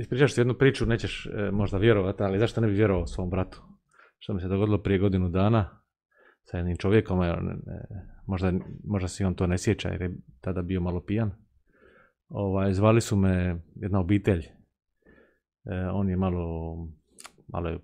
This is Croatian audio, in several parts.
ispričaš ti jednu priču, nećeš možda vjerovati, ali zašto ne bi vjerovao svom bratu? Što mi se dogodilo prije godinu dana sa jednim čovjekom, možda si on to ne sjeća jer je tada bio malo pijan. Zvali su me jedna obitelj. On je malo je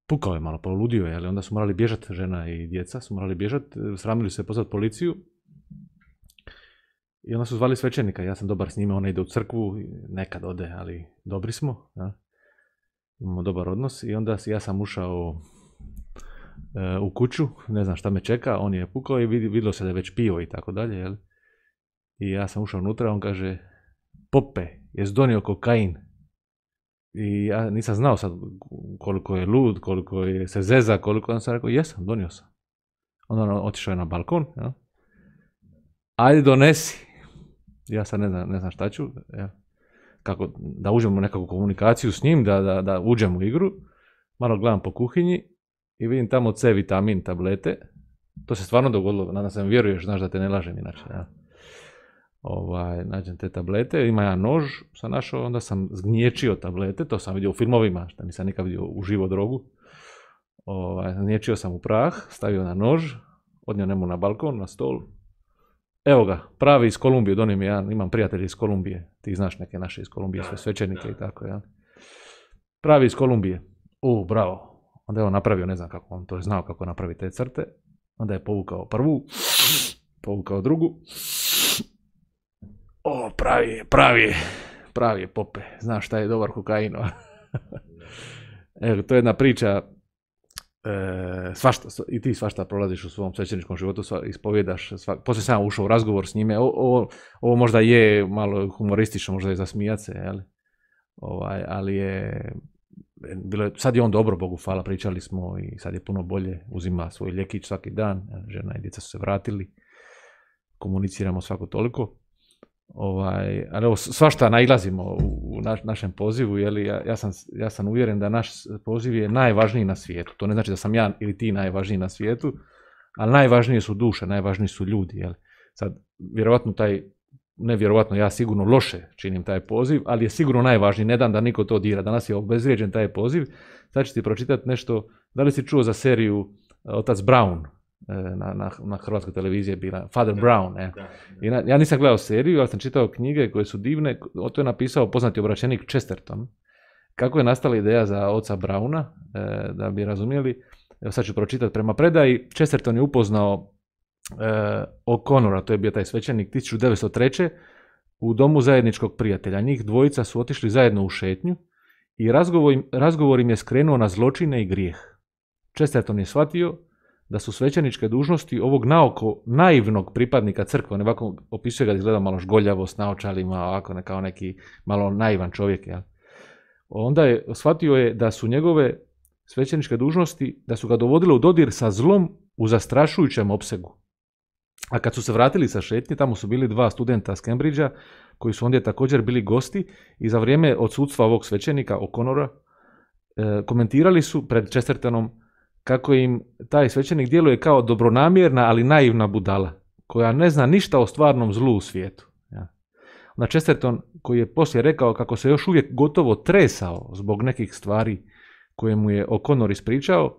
pukao je malo, poludio je, ali onda su morali bježati, žena i djeca su morali bježati, sramili se pozvati policiju i onda su zvali svećenika, ja sam dobar s njime, ona ide u crkvu, nekad ode, ali dobri smo, ja. Imamo dobar odnos i onda ja sam ušao u kuću, ne znam šta me čeka, on je pukao i vidjelo se da je već pio i tako dalje, jel? I ja sam ušao unutra, on kaže, Pope, jes donio kokain? I ja nisam znao sad koliko je lud, koliko je se zeza, koliko, on sam rekao, jesam, donio sam. Onda on otišao je na balkon, ja? Ajde donesi. Ja sad ne znam šta ću, ja. Kako da uđem u nekakvu komunikaciju s njim, da uđem u igru, malo gledam po kuhinji i vidim tamo C vitamin tablete, to se stvarno dogodilo, nadam se vjeruješ, znaš da te ne lažem inače, ja. Nađem te tablete, ima ja nož, sam našao, onda sam zgnječio tablete, to sam vidio u filmovima, što nisam nikad vidio uživo drogu. Zgnječio sam u prah, stavio na nož, odnio njemu na balkon, na stol. Evo ga, pravi iz Kolumbije, donio mi ja, imam prijatelje iz Kolumbije, ti znaš neke naše iz Kolumbije, sve svećenike i tako, ja. Pravi iz Kolumbije, bravo. Onda je on napravio, ne znam kako, on to je znao kako napravi te crte, onda je povukao prvu, povukao drugu. Pravi je Pope, znaš šta je dobar kokain. Evo, to je jedna priča, i ti svašta prolaziš u svom svećeničkom životu, ispovjedaš, poslije sam ušao u razgovor s njime, ovo možda je malo humoristično, možda je za smijat se, ali je, sad je on dobro, Bogu hvala, pričali smo i sad je puno bolje, uzima svoj ljekić svaki dan, žena i djeca su se vratili, komuniciramo svako toliko. Ali evo, svašta nailazimo u našem pozivu, jeli, ja sam uvjeren da naš poziv je najvažniji na svijetu. To ne znači da sam ja ili ti najvažniji na svijetu, ali najvažnije su duše, najvažniji su ljudi. Jeli. Sad, nevjerovatno, ja sigurno loše činim taj poziv, ali je sigurno najvažniji, ne dam da niko to dira. Danas je obezvrijeđen taj poziv. Sad ću ti pročitati nešto, da li si čuo za seriju Otac Brown? Na hrvatskoj televiziji je bila Father Brown. Ja nisam gledao seriju, ali sam čitao knjige koje su divne. To je napisao poznati obraćenik Chesterton. Kako je nastala ideja za oca Browna, da bi razumjeli, evo sad ću pročitati. Prema predaji, Chesterton je upoznao O'Connora, to je bio taj svećenik, 1903. u domu zajedničkog prijatelja. Njih dvojica su otišli zajedno u šetnju i razgovor im je skrenuo na zločine i grijeh. Chesterton je shvatio da su svećeničke dužnosti ovog naoko naivnog pripadnika crkve, on ovako opisuje ga da izgleda malo žgoljavo s naočalima, ovako kao neki malo naivan čovjek. Ja. Onda je shvatio da su njegove svećeničke dužnosti, da su ga dovodile u dodir sa zlom u zastrašujućem opsegu. A kad su se vratili sa šetnje, tamo su bili 2 studenta s Cambridgea, koji su ondje također bili gosti i za vrijeme odsudstva ovog svećenika, O'Connora, komentirali su pred Chestertonom kako im taj svećenik djeluje kao dobronamjerna, ali naivna budala, koja ne zna ništa o stvarnom zlu u svijetu. Ja. Onda Chesterton, koji je poslije rekao kako se još uvijek gotovo tresao zbog nekih stvari koje mu je O'Connor ispričao,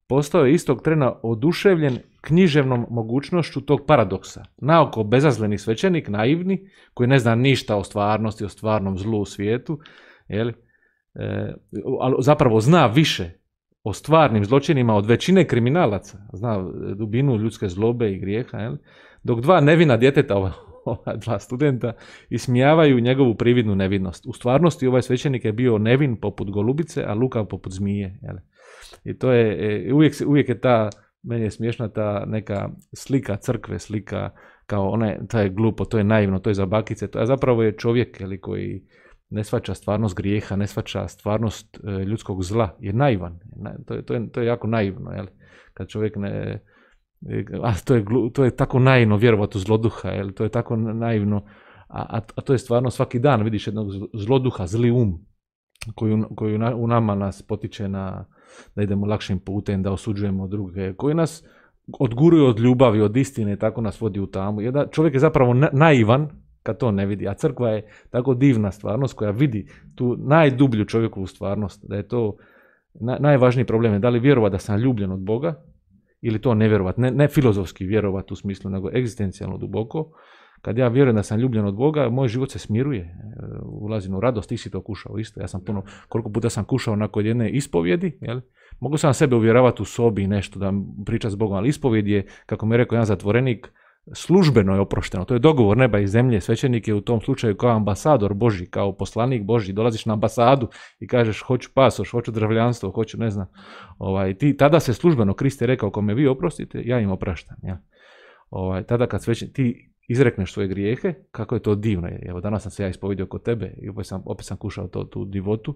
postao je istog trena oduševljen književnom mogućnošću tog paradoksa. Naoko bezazleni svećenik, naivni, koji ne zna ništa o stvarnosti, o stvarnom zlu u svijetu, ali zapravo zna više o stvarnim zločinima od većine kriminalaca, zna dubinu ljudske zlobe i grijeha, dok 2 nevina djeteta, ova 2 studenta, ismijavaju njegovu prividnu nevidnost. U stvarnosti ovaj svećenik je bio nevin poput golubice, a lukav poput zmije. I to je, uvijek je ta, meni je smiješna ta neka slika crkve, slika kao to je glupo, to je naivno, to je za bakice, a zapravo je čovjek koji ne shvaća stvarnost grijeha, ne shvaća stvarnost ljudskog zla, je naivan. To je jako naivno, jel? Kad čovjek ne... to je tako naivno vjerovati u zloduha, jel? To je tako naivno, a to je stvarno svaki dan vidiš jednog zloduha, zli koji u nama nas potiče da idemo lakšim putem, da osuđujemo druge, koji nas odguruje od ljubavi, od istine, tako nas vodi u tamu. Čovjek je zapravo naivan kad to ne vidi. A crkva je tako divna stvarnost koja vidi tu najdublju čovjekovu stvarnost, da je to najvažniji problem je da li vjerovat da sam ljubljen od Boga ili to ne vjerovat, ne filozofski vjerovat u smislu, nego egzistencijalno duboko. Kad ja vjerujem da sam ljubljen od Boga, moj život se smiruje, ulazim u radost, ti si to kušao isto. Ja sam koliko puta sam kušao nakon jedne ispovjedi, jel? Mogu sam sebe uvjeravati u sobi i nešto da pričam s Bogom, ali ispovjed je, kako mi je rekao jedan zatvorenik, službeno je oprošteno. To je dogovor neba i zemlje. Svećenik je u tom slučaju kao ambasador Božji, kao poslanik Božji. Dolaziš na ambasadu i kažeš hoću pasoš, hoću državljanstvo, hoću ne znam. Ti tada se službeno, Krist je rekao kome vi oprostite, ja im opraštam. Ja. Tada kad ti izrekneš svoje grijehe, kako je to divno. Evo danas sam se ja ispovidio kod tebe i opet sam kušao tu divotu.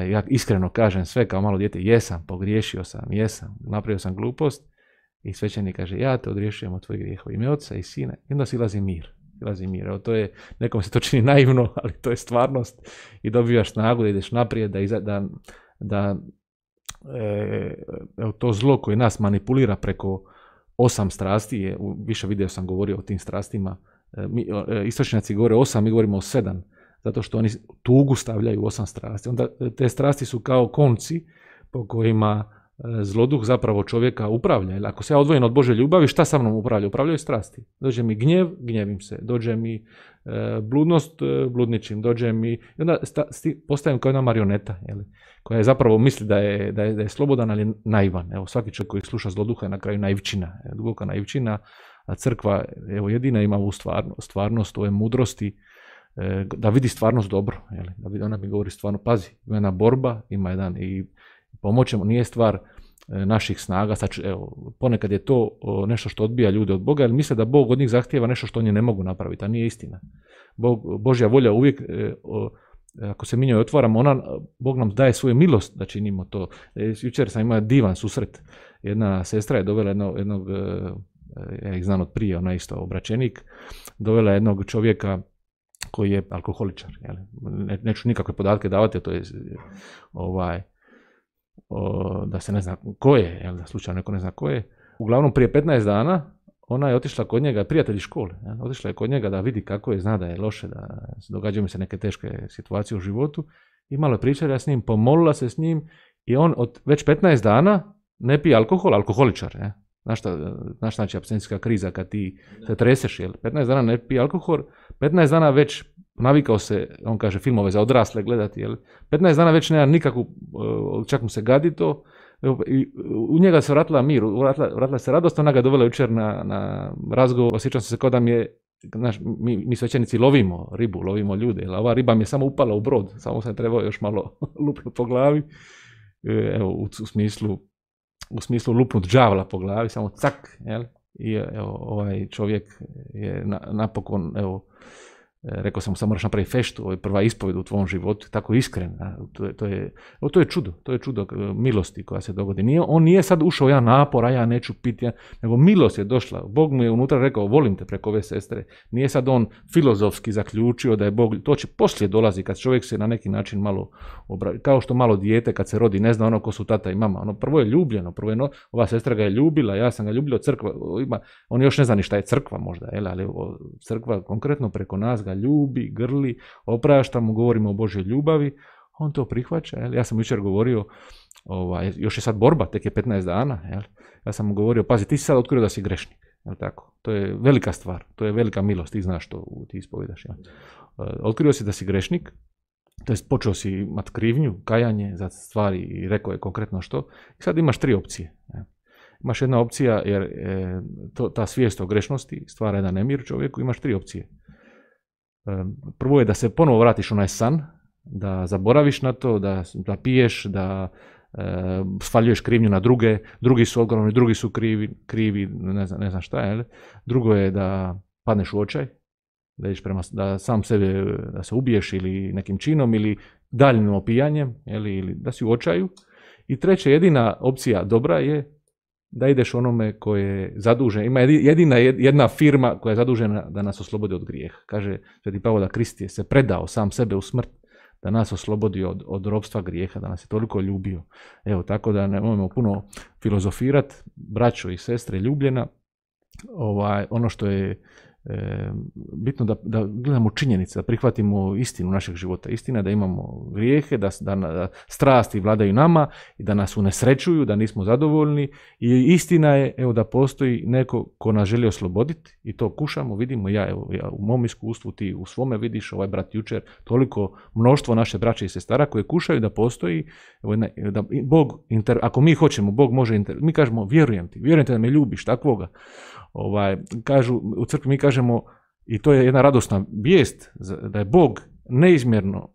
Ja iskreno kažem sve kao malo dijete, jesam, pogriješio sam, jesam, napravio sam glupost. I svećenik kaže, ja te odriješujem od tvojih grijehova, ime Oca i Sina. I onda silazi mir. Evo, to je, nekom se to čini naivno, ali to je stvarnost. I dobivaš snagu da ideš naprijed, evo, to zlo koje nas manipulira preko 8 strasti, više video sam govorio o tim strastima. Istočnjaci govore 8, mi govorimo o 7, zato što oni tugu stavljaju 8 strasti. Onda te strasti su kao konci po kojima zloduh zapravo čovjeka upravlja. Jer ako se ja odvojim od Božje ljubavi, šta sa mnom upravlja? Upravljaju strasti. Dođe mi gnjev, gnjevim se. Dođe mi bludnost, bludničim. Dođe mi... I onda postajem kao jedna marioneta, koja je zapravo misli da je slobodan, ali je naivan. Evo, svaki čovjek koji sluša zloduha je na kraju naivčina. Duboka naivčina, a crkva jedina ima ovu stvarnost, ove mudrosti, da vidi stvarnost dobro. Ona mi govori stvarno, pazi, ima jedna borba, ima jedan i pomoćemo, nije stvar naših snaga, ponekad je to nešto što odbija ljude od Boga, jer misle da Bog od njih zahtijeva nešto što oni ne mogu napraviti, a nije istina. Božja volja uvijek, ako se mi njoj otvaramo, Bog nam daje svoju milost da činimo to. Jučer sam imao divan susret, jedna sestra je dovela jednog, ja ih znam od prije, ona isto obraćenik, dovela jednog čovjeka koji je alkoholičar. Neću nikakve podatke davati, to je da se ne zna ko je, da slučajno neko ne zna ko je. Uglavnom prije 15 dana ona je otišla kod njega, prijatelji škole, otišla je kod njega da vidi kako je, zna da je loše, da događaju mi se neke teške situacije u životu i malo je pričala s njim, pomolila se s njim i on od već 15 dana ne pije alkohol, alkoholičar. Znaš znači apstinencijska kriza kad ti se treseš, 15 dana ne pije alkohol, 15 dana već navikao se, on kaže, filmove za odrasle gledati, 15 dana već nema nikakvu, čak mu se gadi to, i u njega se vratila mir, vratila se radost, ona ga dovela jučer na razgovor, osjećam se kao da mi je, znaš, mi svećenici lovimo ribu, lovimo ljude, ova riba mi je samo upala u brod, samo sam trebao još malo lupnuti po glavi, evo, u smislu lupnut đavla po glavi, samo cak, i evo, ovaj čovjek je napokon, evo, rekao sam mu, samo moraš napraviti feštu, ovo je prva ispovjed u tvom životu, tako iskren. To je čudo milosti koja se dogodi. On nije sad ušao ja napor, a ja neću piti, nego milost je došla. Bog mu je unutra rekao, volim te preko ove sestre. Nije sad on filozofski zaključio da je Bog, to će poslije dolazi kad čovjek se na neki način malo kao što malo dijete kad se rodi, ne zna ono ko su tata i mama. Prvo je ljubljeno, ova sestra ga je ljubila, ja sam ga ljubila, crkva, on još ne zna ni šta je crkva možda, ali crkva konkretno preko nas ga ljubi, grli, oprašta mu, govorimo o Božjoj ljubavi, on to prihvaća. Ja sam jučer govorio, još je sad borba, tek je 15 dana, ja sam mu govorio, pazi, ti si sad otkrio da si grešnik, tako? To je velika stvar, to je velika milost, ti znaš što ti ispovidaš. Otkrio si da si grešnik, to jest počeo si imati krivnju, kajanje za stvari i rekao je konkretno što, i sad imaš 3 opcije. Imaš jedna opcija, jer ta svijest o grešnosti stvara jedan nemir čovjeku, imaš 3 opcije. Prvo je da se ponovo vratiš u onaj san, da zaboraviš na to, da piješ, da svaljuješ krivnju na drugi su odgovorni, drugi su krivi, ne znam šta je. Drugo je da padneš u očaj, da sam sebe da se ubiješ ili nekim činom ili daljnim opijanjem, ili da si u očaju. I treća, jedina opcija dobra je da ideš onome koji je zadužen. Ima jedna firma koja je zadužena da nas oslobodi od grijeha. Kaže Sveti Pavao da Krist je se predao sam sebe u smrt, da nas oslobodi od ropstva grijeha, da nas je toliko ljubio. Evo, tako da ne možemo puno filozofirati, braćo i sestre ljubljena. Ono što je bitno da gledamo činjenice, da prihvatimo istinu našeg života. Istina je da imamo grijehe, da strasti vladaju nama i da nas unesrećuju, da nismo zadovoljni. I istina je evo, da postoji neko ko nas želi osloboditi i to kušamo, vidimo ja u mom iskustvu, ti u svome vidiš, ovaj brat jučer, toliko mnoštvo naše braće i sestara koje kušaju da postoji, da Bog, ako mi hoćemo, Bog može, mi kažemo vjerujem ti da me ljubiš, takvoga. Kažu, u crkvi mi kažemo, i to je jedna radosna vijest, da je Bog neizmjerno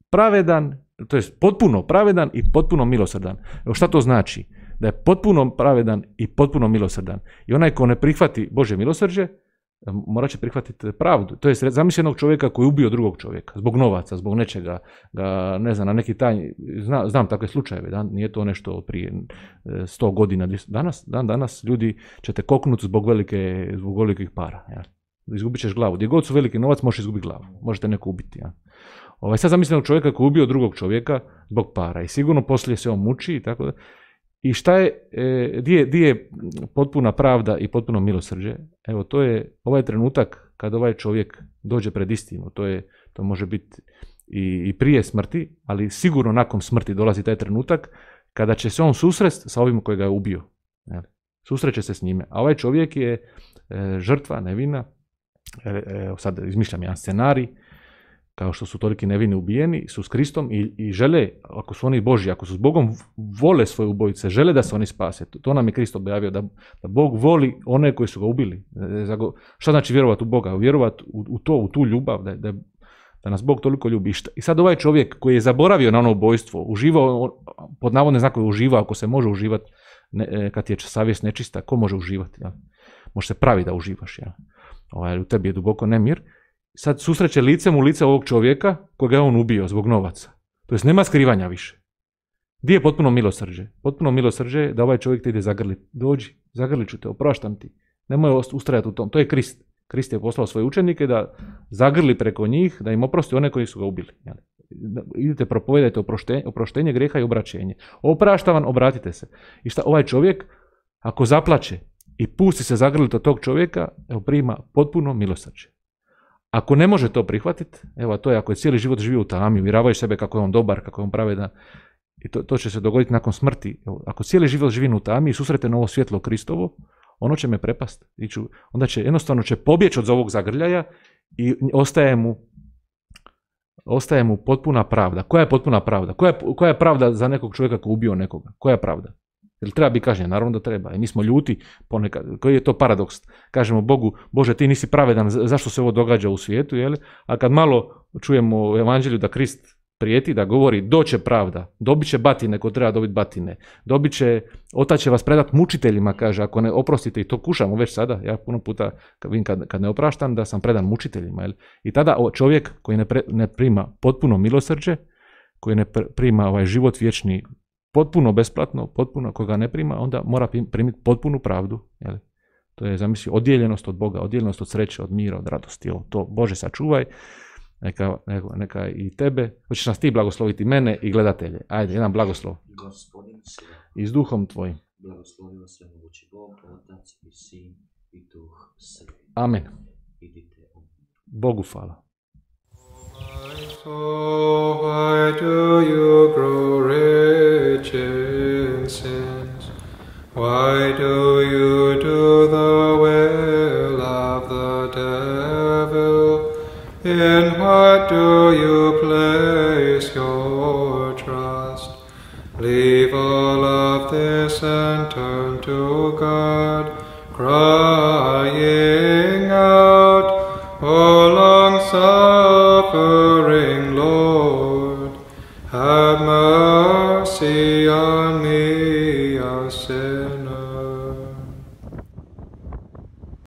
pravedan, to je potpuno pravedan i potpuno milosrdan. Evo šta to znači? Da je potpuno pravedan i potpuno milosrdan. I onaj ko ne prihvati Božje milosrđe, morat će prihvatiti pravdu. To je zamisli jednog čovjeka koji je ubio drugog čovjeka, zbog novaca, zbog nečega, ne znam, na neki tajni, znam takve slučajeve, nije to nešto prije 100 godina. Danas ljudi ćete koknuti zbog velikih para. Ja. Izgubit ćeš glavu. Gdje god su veliki novac, možeš izgubiti glavu. Možete neko ubiti. Ja. Sad zamisli jednog čovjeka koji je ubio drugog čovjeka zbog para i sigurno poslije se on muči i tako da. I šta je, di je potpuna pravda i potpuno milosrđe? Evo, to je ovaj trenutak kad ovaj čovjek dođe pred istinu. To može biti i prije smrti, ali sigurno nakon smrti dolazi taj trenutak kada će se on susresti sa ovim koji ga je ubio. Susreće se s njime. A ovaj čovjek je žrtva, nevina. Evo sad izmišljam jedan scenarij. Kao što su toliki nevini ubijeni, su s Kristom i žele, ako su oni Božji, ako su s Bogom, vole svoje ubojice, žele da se oni spase. To nam je Krist objavio, da Bog voli one koji su ga ubili. Šta znači vjerovati u Boga? Vjerovati u tu ljubav, da nas Bog toliko ljubi. I sad ovaj čovjek koji je zaboravio na ono ubojstvo, uživao, pod navodne znakove uživao, ako se može uživati, kad je savjest nečista, ko može uživati? Ja? Može se pravi da uživaš. Ja? U tebi je duboko nemir. Sad susreće licem u lice ovog čovjeka koga je on ubio zbog novaca. To jest nema skrivanja više. Gdje je potpuno milosrđe? Potpuno milosrđe je da ovaj čovjek te ide zagrliti. Dođi, zagrlit ću te, opraštam ti. Nemoj ustrajati u tom. To je Krist. Krist je poslao svoje učenike da zagrli preko njih, da im oprosti one koji su ga ubili. Idite, propovedajte oproštenje grijeha i obraćenje. Opraštavan, obratite se. I šta ovaj čovjek, ako zaplače i pusti se zagrliti od tog čovjeka, evo prima potpuno milosrđe. Ako ne može to prihvatiti, evo to je ako je cijeli život živio u tami, uvjeravaju sebe kako je on dobar, kako je on pravedan, i to će se dogoditi nakon smrti. Evo, ako cijeli život živim u tami i susrete novo svjetlo Kristovo, ono će me prepasti. Onda će jednostavno pobjeći od ovog zagrljaja i ostaje mu potpuna pravda. Koja je potpuna pravda? Koja je pravda za nekog čovjeka koji ubio nekoga? Koja je pravda? Jel treba biti kažnjen? Naravno da treba. I mi smo ljuti ponekad. Koji je to paradoks? Kažemo Bogu, Bože, ti nisi pravedan, zašto se ovo događa u svijetu? Jel? A kad malo čujemo u evanđelju da Krist prijeti, da govori, doće pravda, dobit će batine ko treba dobiti batine, otac će vas predat mučiteljima, kaže, ako ne oprostite, i to kušamo već sada, ja puno puta kad ne opraštam, da sam predan mučiteljima. Jel? I tada čovjek koji ne prima potpuno milosrđe, koji ne prima ovaj život vječni potpuno besplatno, potpuno koga ne prima, onda mora primiti potpunu pravdu. Jel? To je, zamisli, odjeljenost od Boga, odjeljenost od sreće, od mira, od radosti. To, Bože, sačuvaj, neka i tebe. Hoćeš nas ti blagosloviti, mene i gledatelje. Ajde, jedan blagoslov. I s duhom tvojim. Blagoslovio svemogući Bog, Otac i Sin i Duh Sveti. Amen. Bogu hvala. So why do you grow rich in sins? Why do you do the will of the devil? In what do you place your trust? Leave all of this and turn to God, crying out, O long-suffering